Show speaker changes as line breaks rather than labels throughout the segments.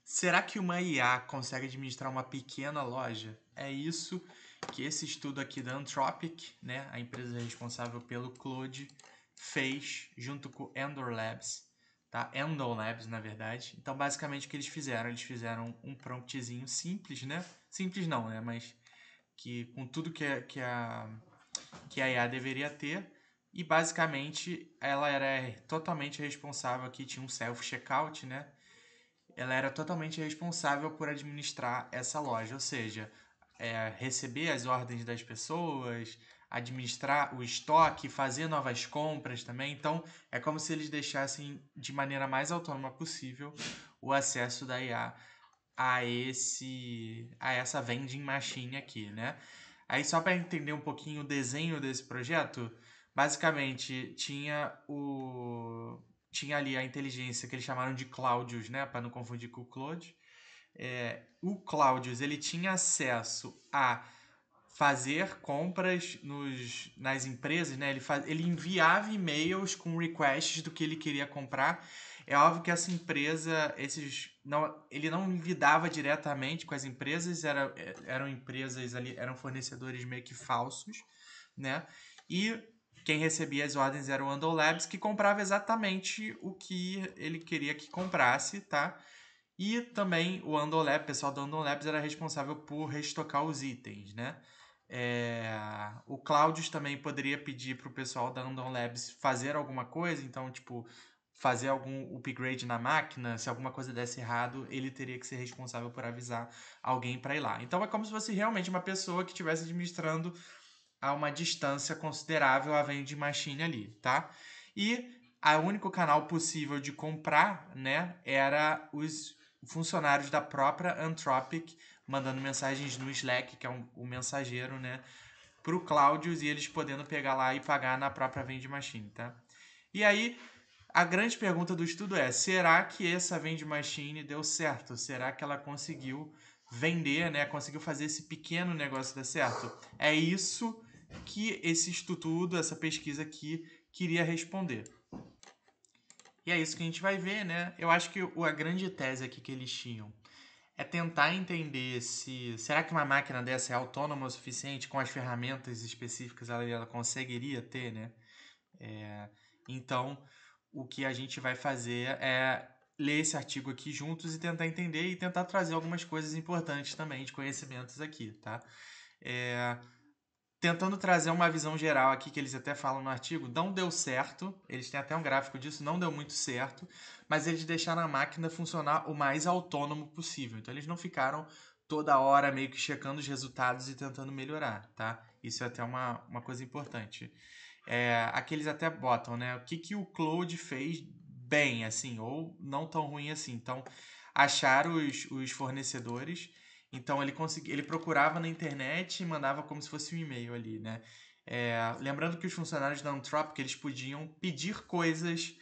Será que uma IA consegue administrar uma pequena loja? É isso que esse estudo aqui da Anthropic, né, a empresa responsável pelo Claude, fez junto com o Endor Labs, tá? Endor Labs, na verdade. Então, basicamente, o que eles fizeram? Eles fizeram um promptzinho simples, né? Simples não, né? Mas que com tudo que a IA deveria ter. E, basicamente, ela era totalmente responsável aqui, tinha um self-checkout, né? Ela era totalmente responsável por administrar essa loja, ou seja, receber as ordens das pessoas, administrar o estoque, fazer novas compras também. Então, é como se eles deixassem de maneira mais autônoma possível o acesso da IA a essa vending machine aqui, né? Aí só para entender um pouquinho o desenho desse projeto, basicamente tinha ali a inteligência que eles chamaram de Claudius, né, para não confundir com o Claude. O Claudius ele tinha acesso a fazer compras nas empresas, né? Ele enviava e-mails com requests do que ele queria comprar. É óbvio que essa empresa, ele não lidava diretamente com as empresas, eram empresas ali, eram fornecedores meio que falsos, né? E quem recebia as ordens era o Andol Labs, que comprava exatamente o que ele queria que comprasse, tá? E também o pessoal do Andon Labs era responsável por restocar os itens, né? O Claudius também poderia pedir para o pessoal da Andon Labs fazer alguma coisa, então, tipo, fazer algum upgrade na máquina, se alguma coisa desse errado, ele teria que ser responsável por avisar alguém para ir lá. Então é como se fosse realmente uma pessoa que estivesse administrando a uma distância considerável a vending machine ali, tá? E o único canal possível de comprar, né, era os funcionários da própria Anthropic mandando mensagens no Slack, que é o mensageiro, né, pro Claudius e eles podendo pegar lá e pagar na própria vending machine, tá? E aí, a grande pergunta do estudo é: será que essa vending machine deu certo? Será que ela conseguiu vender, né? Conseguiu fazer esse pequeno negócio dar certo? É isso que esse estudo, essa pesquisa aqui, queria responder. E é isso que a gente vai ver, né? Eu acho que a grande tese aqui que eles tinham é tentar entender se será que uma máquina dessa é autônoma o suficiente com as ferramentas específicas ela conseguiria ter, né? Então, o que a gente vai fazer é ler esse artigo aqui juntos e tentar entender e tentar trazer algumas coisas importantes também de conhecimentos aqui, tá? É, Tentando trazer uma visão geral aqui, que eles até falam no artigo, não deu certo, eles têm até um gráfico disso, não deu muito certo, mas eles deixaram a máquina funcionar o mais autônomo possível. Então eles não ficaram toda hora meio que checando os resultados e tentando melhorar, tá? Isso é até uma coisa importante. Aqui eles até botam, né? O que o Claude fez bem, assim, ou não tão ruim assim. Então, achar os fornecedores. Então, ele procurava na internet e mandava como se fosse um e-mail ali, né? Lembrando que os funcionários da Anthropic, eles podiam pedir coisas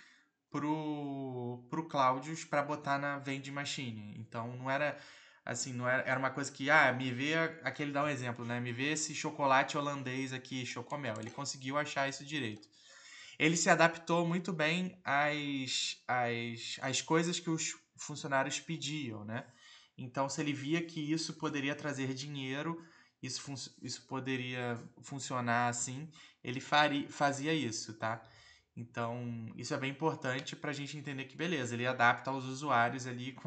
pro Claudius para botar na vending machine. Então, não era assim, não era uma coisa que, me vê, aqui ele dá um exemplo, né? Me vê esse chocolate holandês aqui, Chocomel. Ele conseguiu achar isso direito. Ele se adaptou muito bem às coisas que os funcionários pediam, né? Então, se ele via que isso poderia trazer dinheiro, isso poderia funcionar assim, ele fazia isso, tá? Então, isso é bem importante para a gente entender que, beleza, ele adapta aos usuários ali.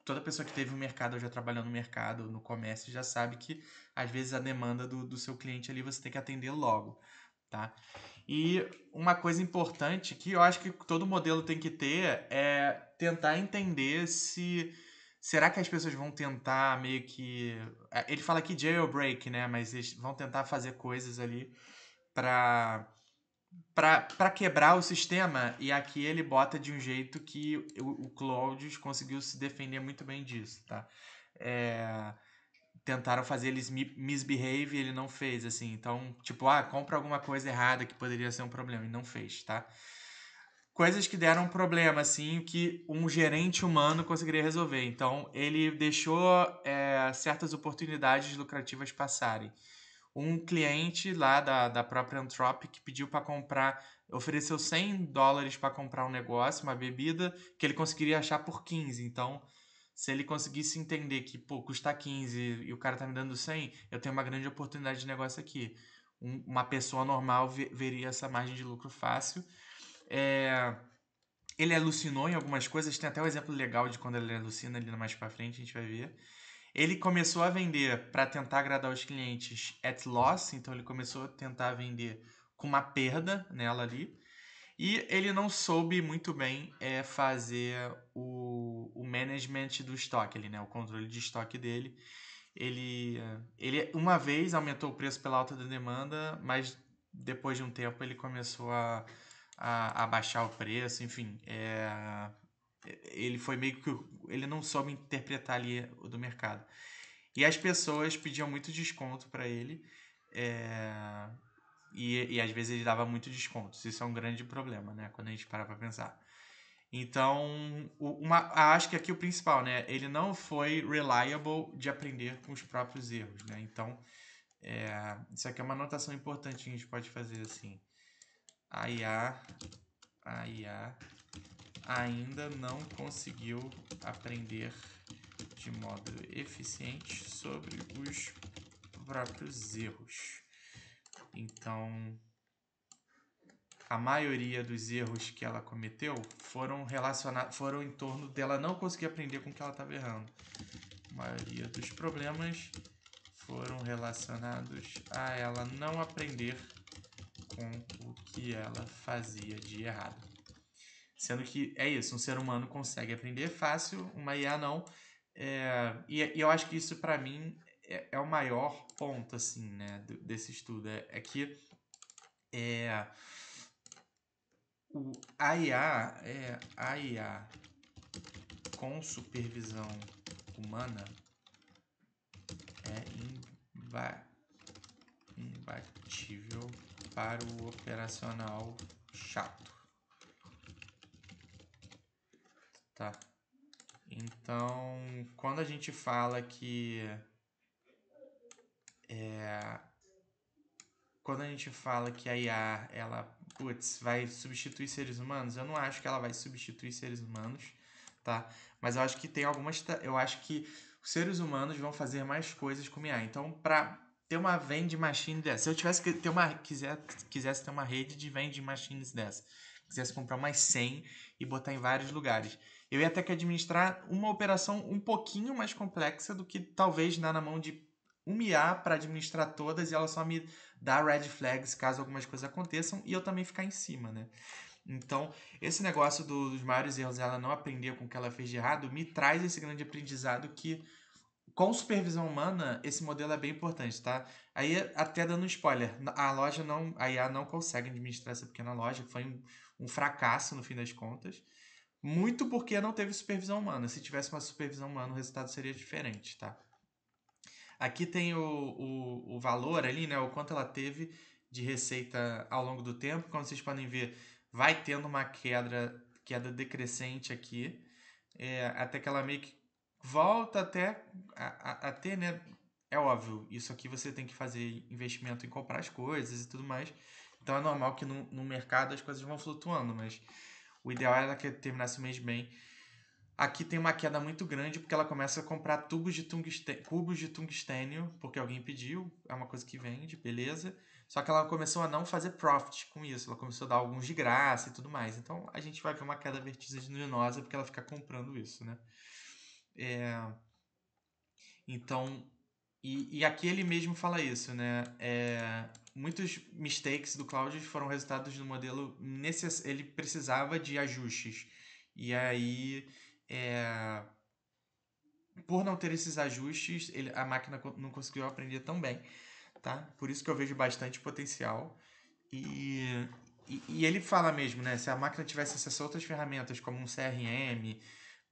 Toda pessoa que teve no mercado ou já trabalhou no mercado, no comércio, já sabe que, às vezes, a demanda do seu cliente ali você tem que atender logo, tá? E uma coisa importante que eu acho que todo modelo tem que ter é tentar entender se será que as pessoas vão tentar meio que ele fala aqui jailbreak, né, mas eles vão tentar fazer coisas ali para para quebrar o sistema, e aqui ele bota de um jeito que o Claudius conseguiu se defender muito bem disso, tá? É, Tentaram fazer eles misbehave e ele não fez, assim. Então, tipo, compra alguma coisa errada que poderia ser um problema e não fez, tá? Coisas que deram problema, assim, que um gerente humano conseguiria resolver. Então, ele deixou certas oportunidades lucrativas passarem. Um cliente lá da própria Anthropic pediu para comprar, ofereceu $100 para comprar um negócio, uma bebida, que ele conseguiria achar por 15. Então, Se ele conseguisse entender que, pô, custa 15 e o cara tá me dando 100, eu tenho uma grande oportunidade de negócio aqui. Uma pessoa normal veria essa margem de lucro fácil. Ele alucinou em algumas coisas, tem até um exemplo legal de quando ele alucina ali mais pra frente, a gente vai ver. Ele começou a vender para tentar agradar os clientes at loss, então ele começou a tentar vender com uma perda nela ali. E ele não soube muito bem fazer o management do estoque ali, né? O controle de estoque dele. Ele uma vez aumentou o preço pela alta da demanda, mas depois de um tempo ele começou a baixar o preço, enfim. Ele foi meio que. Ele não soube interpretar ali o do mercado. E as pessoas pediam muito desconto para ele. E às vezes ele dava muito descontos. Isso é um grande problema, né? Quando a gente para pensar. Então, acho que aqui o principal, né? Ele não foi reliable de aprender com os próprios erros, né? Então, isso aqui é uma anotação importante que a gente pode fazer assim. A IA ainda não conseguiu aprender de modo eficiente sobre os próprios erros. Então, a maioria dos erros que ela cometeu foram em torno dela não conseguir aprender com o que ela estava errando. A maioria dos problemas foram relacionados a ela não aprender com o que ela fazia de errado. Sendo que é isso, um ser humano consegue aprender fácil, uma IA não. E eu acho que isso para mim é o maior ponto assim, né, desse estudo. É que a IA com supervisão humana é imbatível para o operacional chato. Tá? Então, quando a gente fala que a IA vai substituir seres humanos, eu não acho que ela vai substituir seres humanos, tá? Mas eu acho que eu acho que os seres humanos vão fazer mais coisas com IA. Então, para ter uma vending machine dessa, se eu tivesse que ter quisesse ter uma rede de vending machines dessa, quisesse comprar umas 100 e botar em vários lugares, eu ia ter que administrar uma operação um pouquinho mais complexa do que talvez dar na mão de uma IA para administrar todas e ela só me dar red flags caso algumas coisas aconteçam e eu também ficar em cima, né? Então, esse negócio dos maiores erros, ela não aprender com o que ela fez de errado, me traz esse grande aprendizado que, com supervisão humana, esse modelo é bem importante, tá? Aí, até dando um spoiler, a IA não consegue administrar essa pequena loja, foi um fracasso no fim das contas, muito porque não teve supervisão humana. Se tivesse uma supervisão humana, o resultado seria diferente, tá? Aqui tem o valor ali, né? O quanto ela teve de receita ao longo do tempo. Como vocês podem ver, vai tendo uma queda decrescente aqui. Até que ela meio que volta até a ter, né? É óbvio, isso aqui você tem que fazer investimento em comprar as coisas e tudo mais. Então é normal que no mercado as coisas vão flutuando, mas o ideal era que terminasse o mês bem. Aqui tem uma queda muito grande porque ela começa a comprar cubos de tungstênio, porque alguém pediu, é uma coisa que vende, beleza. Só que ela começou a não fazer profit com isso, ela começou a dar alguns de graça e tudo mais. Então a gente vai ver uma queda vertiginosa porque ela fica comprando isso, né? Então, e aqui ele mesmo fala isso, né? Muitos mistakes do Cloud foram resultados do modelo ele precisava de ajustes. E aí, por não ter esses ajustes, a máquina não conseguiu aprender tão bem, tá? Por isso que eu vejo bastante potencial. E ele fala mesmo, né? Se a máquina tivesse acesso a outras ferramentas, como um CRM,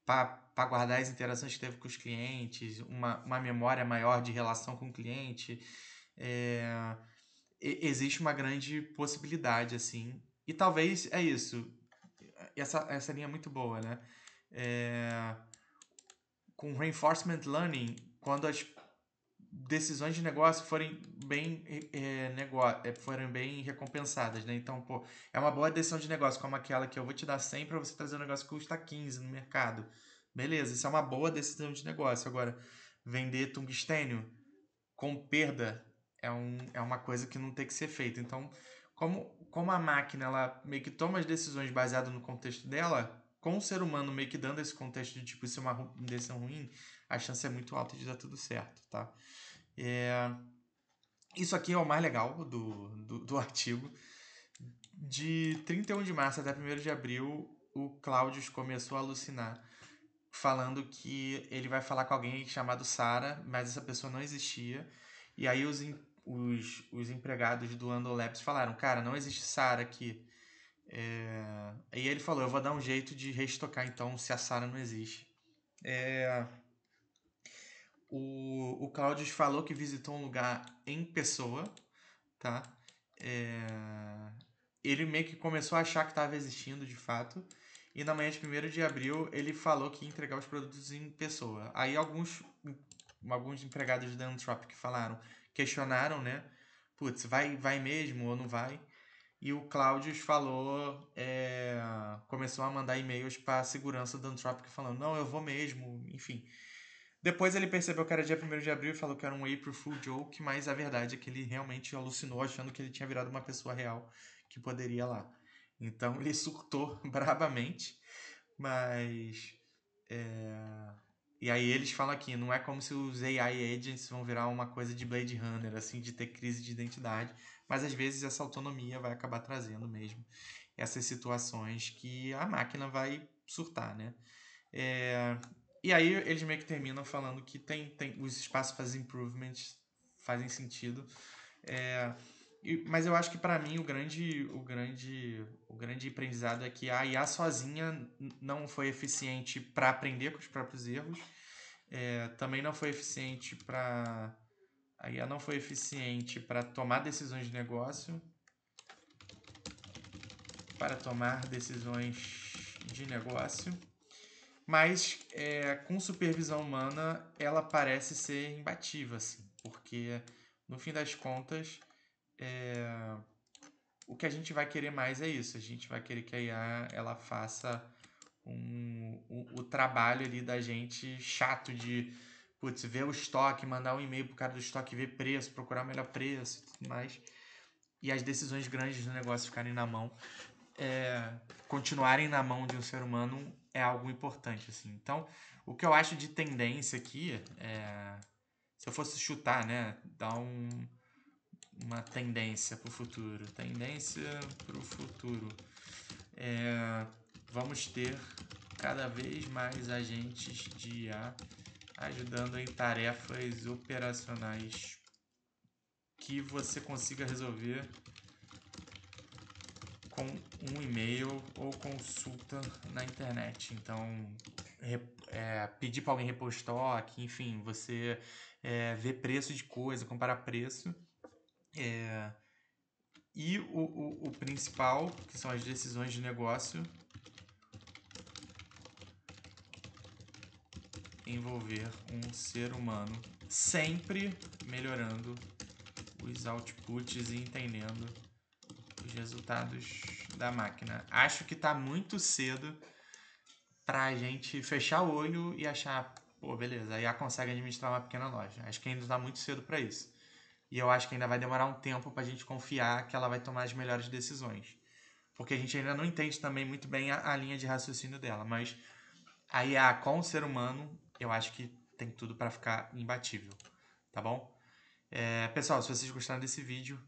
para guardar as interações que teve com os clientes, uma memória maior de relação com o cliente, existe uma grande possibilidade, assim. E talvez é isso. Essa linha é muito boa, né? Com reinforcement learning, quando as decisões de negócio forem bem recompensadas, né? Então, pô, é uma boa decisão de negócio, como aquela que eu vou te dar 100 para você trazer um negócio que custa 15 no mercado. Beleza, isso é uma boa decisão de negócio. Agora, vender tungstênio com perda é uma coisa que não tem que ser feita. Então, como a máquina ela meio que toma as decisões baseado no contexto dela, com o ser humano meio que dando esse contexto de tipo, isso é uma decisão ruim, a chance é muito alta de dar tudo certo, tá? É, isso aqui é o mais legal do artigo. De 31 de março até 1º de abril, o Claudius começou a alucinar, falando que ele vai falar com alguém chamado Sara, mas essa pessoa não existia. E aí os empregados do Ando Labs falaram, cara, não existe Sara aqui. E ele falou, eu vou dar um jeito de reestocar então se a Sara não existe. O Claudius falou que visitou um lugar em pessoa, tá? É, Ele meio que começou a achar que estava existindo de fato. E na manhã de 1º de abril ele falou que ia entregar os produtos em pessoa. Aí alguns empregados da Anthropic questionaram, né? Putz, vai mesmo ou não vai? E o Claudius falou, começou a mandar e-mails para a segurança da Anthropic falando, não, eu vou mesmo, enfim. Depois ele percebeu que era dia 1º de abril e falou que era um April Fool joke, mas a verdade é que ele realmente alucinou achando que ele tinha virado uma pessoa real que poderia ir lá. Então ele surtou brabamente, mas... E aí eles falam aqui, não é como se os AI agents vão virar uma coisa de Blade Runner, assim, de ter crise de identidade, mas às vezes essa autonomia vai acabar trazendo mesmo essas situações que a máquina vai surtar, né? E aí eles meio que terminam falando que tem os espaços para improvements fazem sentido. Mas eu acho que para mim o grande aprendizado é que a IA sozinha não foi eficiente para aprender com os próprios erros. Também não foi eficiente para a IA não foi eficiente para tomar decisões de negócio, mas com supervisão humana ela parece ser imbatível, assim, porque no fim das contas o que a gente vai querer mais é isso. A gente vai querer que a IA ela faça o trabalho ali da gente chato de putz, ver o estoque, mandar um e-mail pro cara do estoque, ver preço, procurar o melhor preço e tudo mais. E as decisões grandes do negócio ficarem na mão, continuarem na mão de um ser humano é algo importante, assim. Então, o que eu acho de tendência aqui se eu fosse chutar, né, dar uma tendência para o futuro. Vamos ter cada vez mais agentes de IA ajudando em tarefas operacionais que você consiga resolver com um e-mail ou consulta na internet. Então, pedir para alguém repor estoque, enfim, você ver preço de coisa, comparar preço. E o principal, que são as decisões de negócio, envolver um ser humano, sempre melhorando os outputs e entendendo os resultados da máquina. Acho que está muito cedo para a gente fechar o olho e achar, pô, beleza, a IA consegue administrar uma pequena loja. Acho que ainda está muito cedo para isso. E eu acho que ainda vai demorar um tempo para a gente confiar que ela vai tomar as melhores decisões. Porque a gente ainda não entende também muito bem a linha de raciocínio dela. Mas a IA com o ser humano, eu acho que tem tudo para ficar imbatível. Tá bom? Pessoal, se vocês gostaram desse vídeo,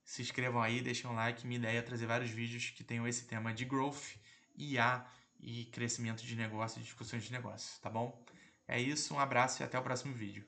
se inscrevam aí, deixem um like. Minha ideia é trazer vários vídeos que tenham esse tema de growth, IA e crescimento de negócio e discussões de negócio. Tá bom? É isso, um abraço e até o próximo vídeo.